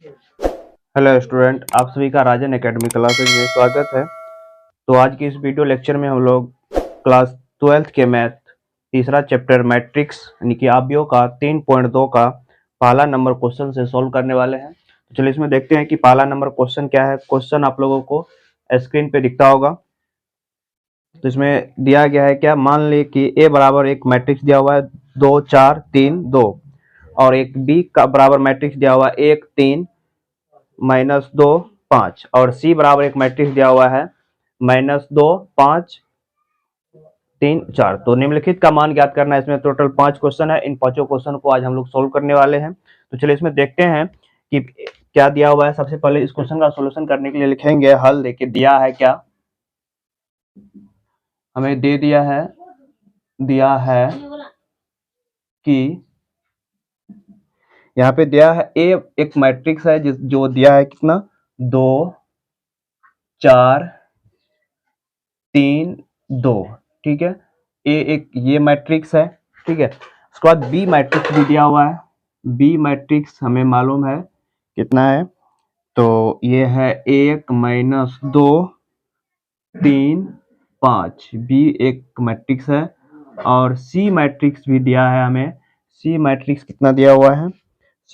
Hello student, आप सभी का राजन एकेडमी क्लासेज में स्वागत है। तो आज की इस वीडियो लेक्चर में हम लोग क्लास 12th के मैथ तीसरा चैप्टर मैट्रिक्स यानी कि आव्यूह का 3.2 का पहला नंबर क्वेश्चन से सॉल्व करने वाले हैं। तो चलिए इसमें देखते हैं कि पहला नंबर क्वेश्चन क्या है। क्वेश्चन आप लोगों को स्क्रीन पे दिखता होगा। तो इसमें दिया गया है क्या, मान ली कि ए बराबर एक मैट्रिक्स दिया हुआ है 2 4 3 2 और एक बी का बराबर मैट्रिक्स दिया हुआ है 1 3 -2 5 और सी बराबर एक मैट्रिक्स दिया हुआ है -2 5 3 4। तो निम्नलिखित का मान ज्ञात करना है। इसमें टोटल 5 क्वेश्चन है। इन पांचों क्वेश्चन को आज हम लोग सोल्व करने वाले हैं। तो चलिए इसमें देखते हैं कि क्या दिया हुआ है। सबसे पहले इस क्वेश्चन का सॉल्यूशन करने के लिए लिखेंगे हल। देखिए दिया है क्या, हमें दिया है कि यहाँ पे दिया है ए एक मैट्रिक्स है जो दिया है कितना 2 4 3 2। ठीक है, ए एक ये मैट्रिक्स है। ठीक है, उसके बाद बी मैट्रिक्स भी दिया हुआ है। बी मैट्रिक्स हमें मालूम है कितना है, तो ये है 1 -2 3 5। बी एक मैट्रिक्स है। और सी मैट्रिक्स भी दिया है हमें। सी मैट्रिक्स कितना दिया हुआ है,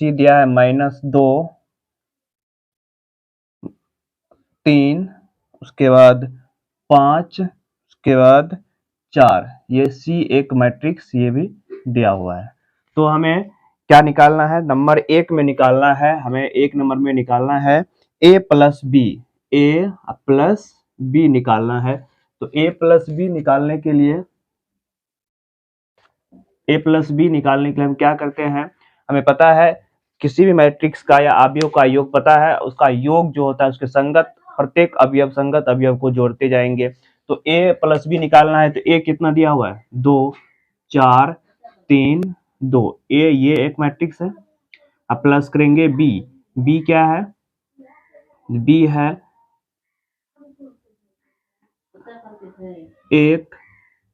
सी दिया है -2 3 उसके बाद 5 उसके बाद 4। ये सी एक मैट्रिक्स ये भी दिया हुआ है। तो हमें क्या निकालना है, नंबर एक में निकालना है। हमें एक नंबर में निकालना है ए प्लस बी निकालना है। तो ए प्लस बी निकालने के लिए हम क्या करते हैं, हमें पता है किसी भी मैट्रिक्स का या अवयव का योग पता है, उसका योग जो होता है उसके संगत प्रत्येक अवयव संगत अवयव को जोड़ते जाएंगे। तो ए प्लस बी निकालना है। तो ए कितना दिया हुआ है 2 4 3 2। ए ये एक मैट्रिक्स है। अब प्लस करेंगे बी। बी क्या है, बी है 1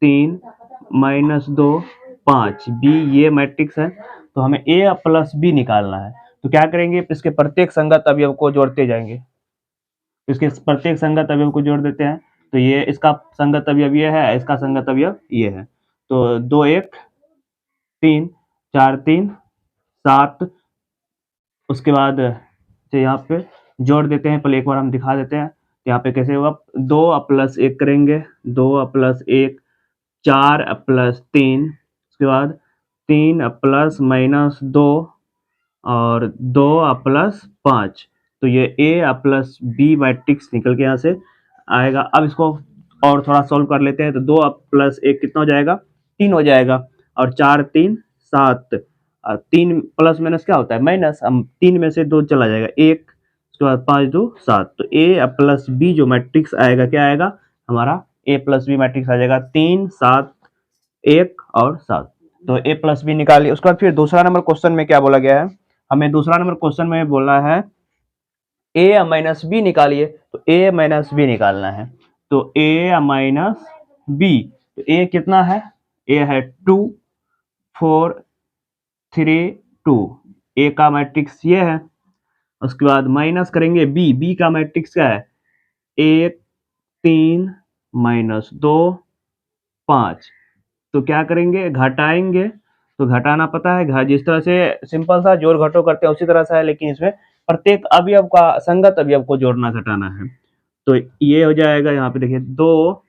3 -2 5। बी ये मैट्रिक्स है। तो हमें ए प्लस बी निकालना है। तो क्या करेंगे, इसके प्रत्येक संगत अवयव को जोड़ते जाएंगे। इसके प्रत्येक संगत अवयव को जोड़ देते हैं। तो ये इसका संगत अवयव ये है, इसका संगत अवयव ये है। तो 2 1 3 4 3 7। उसके बाद यहाँ पे जोड़ देते हैं। पहले एक बार हम दिखा देते हैं यहाँ पे कैसे होगा। 2 प्लस 1 करेंगे, 2 प्लस 1 4 प्लस 3। उसके बाद 3 प्लस -2 और 2 प्लस 5। तो ये ए प्लस बी मैट्रिक्स निकल के यहाँ से आएगा। अब इसको और थोड़ा सॉल्व कर लेते हैं। तो 2 प्लस 1 कितना हो जाएगा 3 हो जाएगा। और 4 3 7। 3 प्लस माइनस क्या होता है माइनस, हम 3 में से 2 चला जाएगा 1। उसके बाद 5 2 7। तो ए प्लस बी जो मैट्रिक्स आएगा क्या आएगा हमारा, ए प्लस बी मैट्रिक्स आ जाएगा 3 7 1 और 7। तो ए प्लस बी निकालिए। उसके बाद फिर दूसरा नंबर क्वेश्चन में क्या बोला गया है, हमें दूसरा नंबर क्वेश्चन में बोला है ए माइनस बी निकालिए। तो ए माइनस बी निकालना है। तो ए माइनस बी, तो ए कितना है, ए है 2 4 3 2। ए का मैट्रिक्स ये है। उसके बाद माइनस करेंगे बी। बी का मैट्रिक्स क्या है 1 3 -2 5। तो क्या करेंगे घटाएंगे। तो घटाना पता है, जिस तरह से सिंपल सा जोड़ घटो करते हैं उसी तरह से है, लेकिन इसमें प्रत्येक अवयव का संगत अवयव को जोड़ना घटाना है। तो ये हो जाएगा यहाँ पे देखिए 2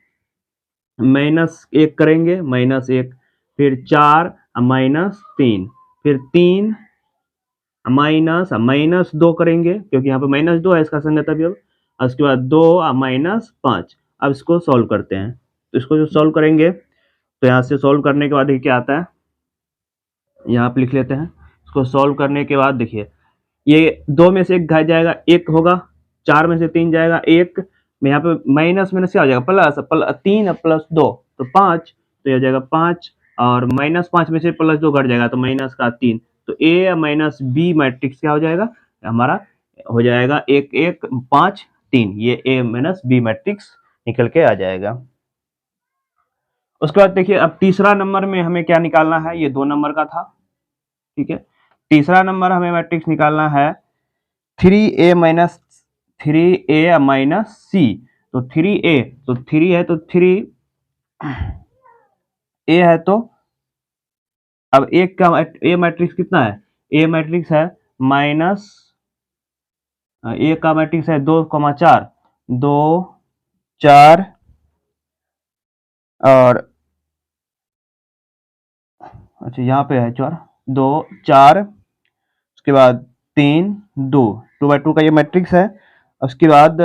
-1 करेंगे -1, फिर 4 -3, फिर 3 -2 करेंगे क्योंकि यहाँ पे -2 है इसका संगत अवयव। उसके बाद 2 -5। अब इसको सॉल्व करते हैं। तो इसको जो सॉल्व करेंगे तो यहाँ से सॉल्व करने के बाद देखिए क्या आता है, यहाँ पे लिख लेते हैं। इसको सॉल्व करने के बाद देखिए ये 2 में से 1 घट जाएगा 1 होगा, 4 में से 3 जाएगा 1 में, यहाँ पे माइनस में से क्या हो जाएगा प्लस 3 प्लस 2 तो 5। तो ये हो जाएगा 5 और -5 में से +2 घट जाएगा तो -3। तो ए माइनस बी मैट्रिक्स क्या हो जाएगा हमारा, हो जाएगा 1 1 5 3। ये ए माइनस बी मैट्रिक्स निकल के आ जाएगा। उसके बाद देखिए अब तीसरा नंबर में हमें क्या निकालना है, ये 2 नंबर का था। ठीक है, तीसरा नंबर हमें मैट्रिक्स निकालना है 3a माइनस 3a माइनस सी, तो 3a, तो 3 है तो 3a है, तो अब एक का ए मैट्रिक्स कितना है, ए मैट्रिक्स है माइनस, ए का मैट्रिक्स है 2,4, 2 4 और अच्छा यहाँ पे है 4, 2 4, उसके बाद 3 2, 2/2 का ये मैट्रिक्स है। उसके बाद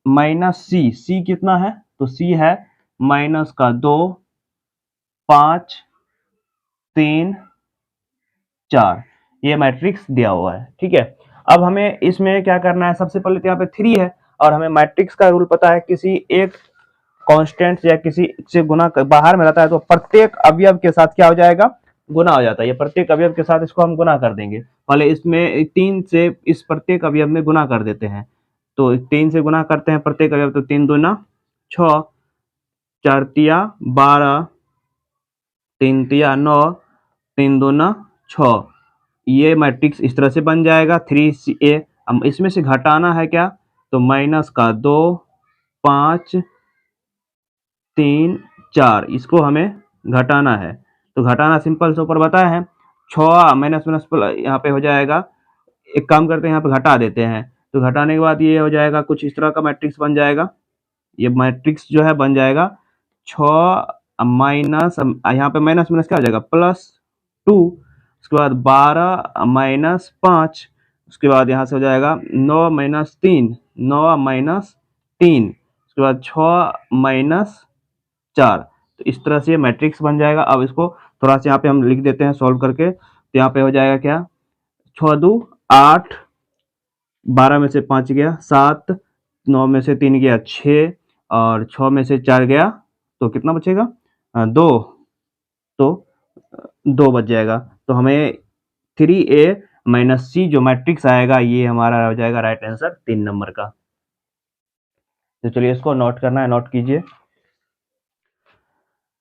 माइनस सी, सी कितना है, तो सी है माइनस का 2 5 3 4, ये मैट्रिक्स दिया हुआ है। ठीक है, अब हमें इसमें क्या करना है, सबसे पहले तो यहाँ पे 3 है और हमें मैट्रिक्स का रूल पता है, किसी एक कांस्टेंट या किसी से गुना बाहर में रहता है तो प्रत्येक अवयव के साथ क्या हो जाएगा, गुना हो जाता है। ये प्रत्येक अवयव के साथ इसको हम गुना कर देंगे, पहले इसमें 3 से इस प्रत्येक अवयव में गुना कर देते हैं, तो 3 से गुना करते हैं प्रत्येक अवयव, तो 3 दूना 6, 4 तिया 12, 3 तिया 9, 3 दूना 6, ये मैट्रिक्स इस तरह से बन जाएगा 3a। हम इसमें से घटाना है क्या, तो माइनस का 2 5 3 4, इसको हमें घटाना है, तो घटाना सिंपल से ऊपर बताया है, 6 माइनस माइनस यहाँ पे हो जाएगा, एक काम करते हैं यहाँ पे घटा देते हैं, तो घटाने के बाद ये हो जाएगा कुछ इस तरह का मैट्रिक्स बन जाएगा, ये मैट्रिक्स जो है बन जाएगा 6 माइनस, यहाँ पे माइनस माइनस क्या हो जाएगा +2, उसके बाद 12 माइनस 5, उसके बाद यहाँ से हो जाएगा 9 माइनस 3, 9 माइनस 3, उसके बाद 6 माइनस 4, तो इस तरह से मैट्रिक्स बन जाएगा। अब इसको थोड़ा सा यहाँ पे हम लिख देते हैं सॉल्व करके, तो यहाँ पे हो जाएगा क्या, 6 2 8, 12 में से 5 गया 7, 9 में से 3 गया 6 और 6 में से 4 गया, तो कितना बचेगा 2, तो 2 बच जाएगा। तो हमें 3a माइनस सी जो मैट्रिक्स आएगा ये हमारा हो जाएगा राइट आंसर 3 नंबर का। तो चलिए इसको नोट करना है, नोट कीजिए।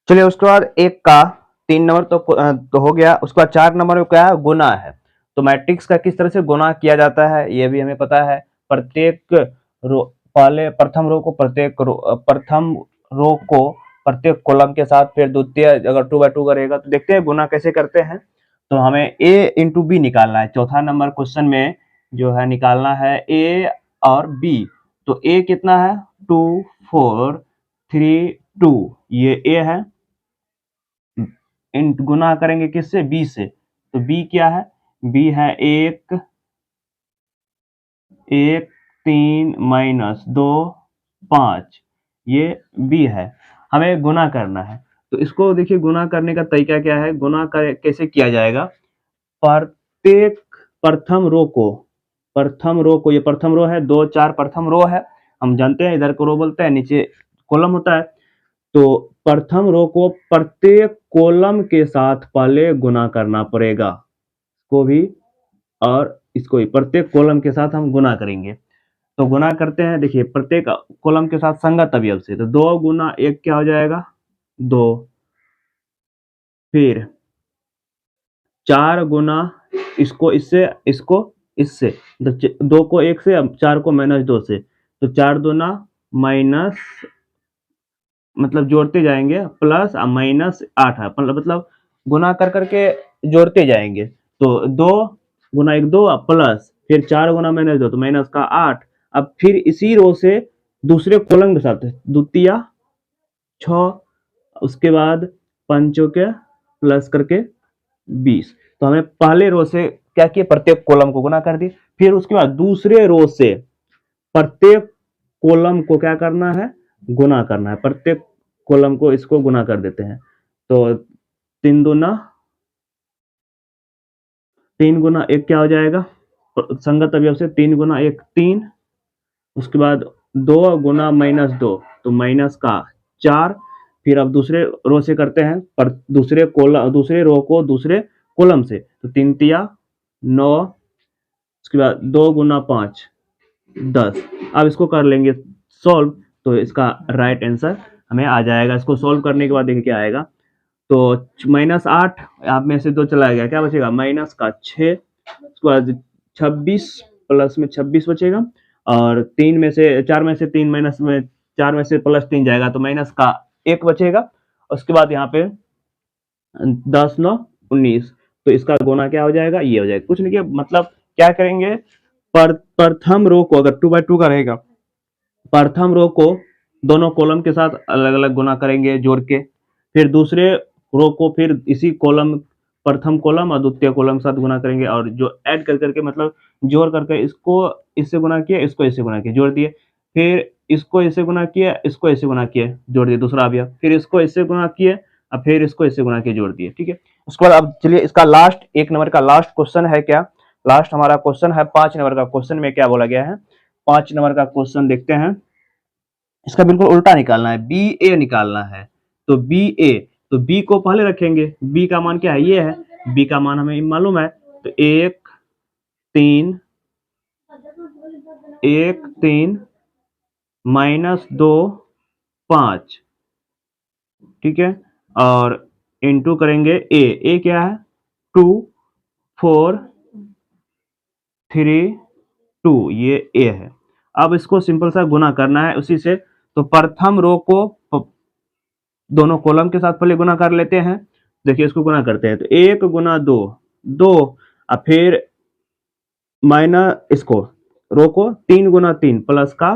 चलिए उसके बाद एक का 3 नंबर तो हो गया, उसके बाद 4 नंबर में क्या है, गुना है। तो मैट्रिक्स का किस तरह से गुना किया जाता है ये भी हमें पता है, प्रत्येक रो, पहले प्रथम रो को प्रत्येक कॉलम के साथ, फिर द्वितीय अगर 2/2 का रहेगा, तो देखते हैं गुना कैसे करते हैं। तो हमें a इंटू बी निकालना है, चौथा नंबर क्वेश्चन में जो है निकालना है a और b। तो a कितना है 2 4 3 2, ये a है, गुना करेंगे किससे, b से, तो b क्या है, b है 1 1 3 माइनस 2 5, ये b है, हमें गुना करना है। तो इसको देखिए गुना करने का तरीका क्या है, गुना कैसे किया जाएगा, प्रत्येक प्रथम रो को, ये प्रथम रो है 2 4 प्रथम रो है, हम जानते हैं इधर को रो बोलते हैं, नीचे कॉलम होता है, तो प्रथम रो को प्रत्येक कॉलम के साथ पहले गुना करना पड़ेगा, को भी और इसको भी प्रत्येक कॉलम के साथ हम गुना करेंगे। तो गुना करते हैं, देखिए प्रत्येक कॉलम के साथ संगत अवयव से, तो 2 गुना 1 क्या हो जाएगा 2, फिर 4 गुना इसको इससे, इसको इससे, तो 2 को 1 से, अब 4 को -2 से, तो 4 दूना माइनस, मतलब जोड़ते जाएंगे, प्लस -8 है, मतलब गुना कर करके जोड़ते जाएंगे, तो 2 गुना 1 2 प्लस, फिर 4 गुना -2 तो माइनस का 8, अब फिर इसी रो से दूसरे कॉलम के साथ द्वितीय 6, उसके बाद पंचों के प्लस करके 20, तो हमें पहले रो से क्या किया, प्रत्येक कॉलम को गुना कर दिए, फिर उसके बाद दूसरे रो से प्रत्येक कॉलम को क्या करना है, गुना करना है, प्रत्येक कॉलम को इसको गुना कर देते हैं, तो 3 दूना 3 गुना 1 क्या हो जाएगा, संगत अवयव से 3 गुना 1 3, उसके बाद 2 गुना -2 तो माइनस का 4, फिर अब दूसरे रो से करते हैं, पर दूसरे रो को दूसरे कॉलम से, तो 3 तिया 9, उसके बाद 2 गुना 5 10, अब इसको कर लेंगे सॉल्व, तो इसका राइट आंसर हमें आ जाएगा। इसको सॉल्व करने के बाद देखिए क्या आएगा, तो -8 आप में से 2 चला गया, क्या बचेगा माइनस का 6, उसके बाद 26 प्लस में 26 बचेगा और 4 में से 3 माइनस में 4 में से प्लस 3 जाएगा तो माइनस का 1 बचेगा। उसके बाद यहाँ पे 10 9 19, तो इसका गुना क्या हो जाएगा, ये हो जाएगा। कुछ नहीं किया, मतलब क्या करेंगे, प्रथम रो को अगर 2 बाई 2 का रहेगा, प्रथम रो को दोनों कॉलम के साथ अलग अलग गुना करेंगे जोड़ के, फिर दूसरे रो को फिर इसी कॉलम, प्रथम कॉलम और द्वितीय कॉलम के साथ गुना करेंगे, और जो ऐड कर करके मतलब जोड़ करके इसको इससे गुना किया, इसको इससे गुना किया, जोड़ दिए, फिर इसको इससे गुना किया, इसको इससे गुना किया, जोड़ दिए, दूसरा आ गया, फिर इसको इससे गुना किए और फिर इसको इससे गुना किया, जोड़ दिए। ठीक है, उसके बाद अब चलिए इसका लास्ट 1 नंबर का लास्ट क्वेश्चन है क्या, लास्ट हमारा क्वेश्चन है 5 नंबर का। क्वेश्चन में क्या बोला गया है, 5 नंबर का क्वेश्चन देखते हैं। इसका बिल्कुल उल्टा निकालना है, बी ए निकालना है। तो बी ए, तो बी को पहले रखेंगे, बी का मान क्या है, ये है, बी का मान हमें मालूम है, तो 1 3 माइनस 2 5, ठीक है, और इंटू करेंगे ए क्या है 2 4 3 2, ये ए है। अब इसको सिंपल सा गुना करना है उसी से, तो प्रथम रो को दोनों कॉलम के साथ पहले गुना कर लेते हैं। देखिए इसको गुना करते हैं, तो 1 गुना 2 2, और फिर माइनस इसको रो को 3 गुना 3 प्लस का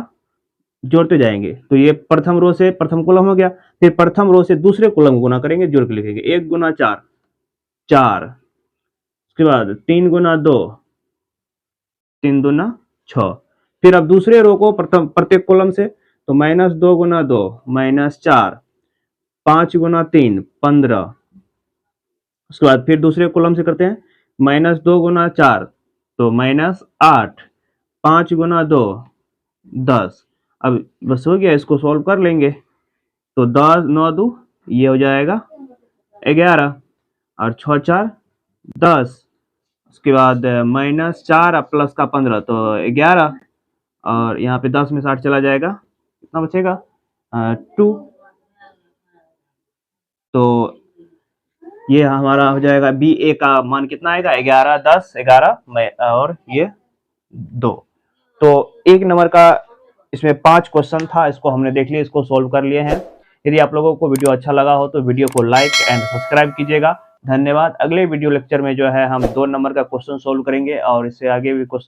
जोड़ते जाएंगे, तो ये प्रथम रो से प्रथम कॉलम हो गया, फिर प्रथम रो से दूसरे कॉलम गुना करेंगे, जोड़ के लिखेंगे 1 गुना 4 4, उसके बाद 3 गुना 2 3 दूना 6, फिर अब दूसरे रो को प्रत्येक कॉलम से, तो माइनस 2 गुना 2 माइनस 4, 5 गुना 3 15, उसके बाद फिर दूसरे कॉलम से करते हैं, माइनस 2 गुना 4 तो माइनस 8, 5 गुना 2 10। अब बस हो गया, इसको सॉल्व कर लेंगे, तो 10 9 2, ये हो जाएगा 11 और 6 4 10, उसके बाद माइनस 4 प्लस का 15 तो 11, और यहाँ पे 10 में 60 चला जाएगा, कितना बचेगा 2। तो ये हमारा हो जाएगा बी ए का मान कितना आएगा 11 10 11 और ये 2। तो 1 नंबर का इसमें 5 क्वेश्चन था, इसको हमने देख लिया, इसको सोल्व कर लिए हैं। यदि आप लोगों को वीडियो अच्छा लगा हो तो वीडियो को लाइक एंड सब्सक्राइब कीजिएगा। धन्यवाद। अगले वीडियो लेक्चर में जो है हम 2 नंबर का क्वेश्चन सोल्व करेंगे और इससे आगे भी क्वेश्चन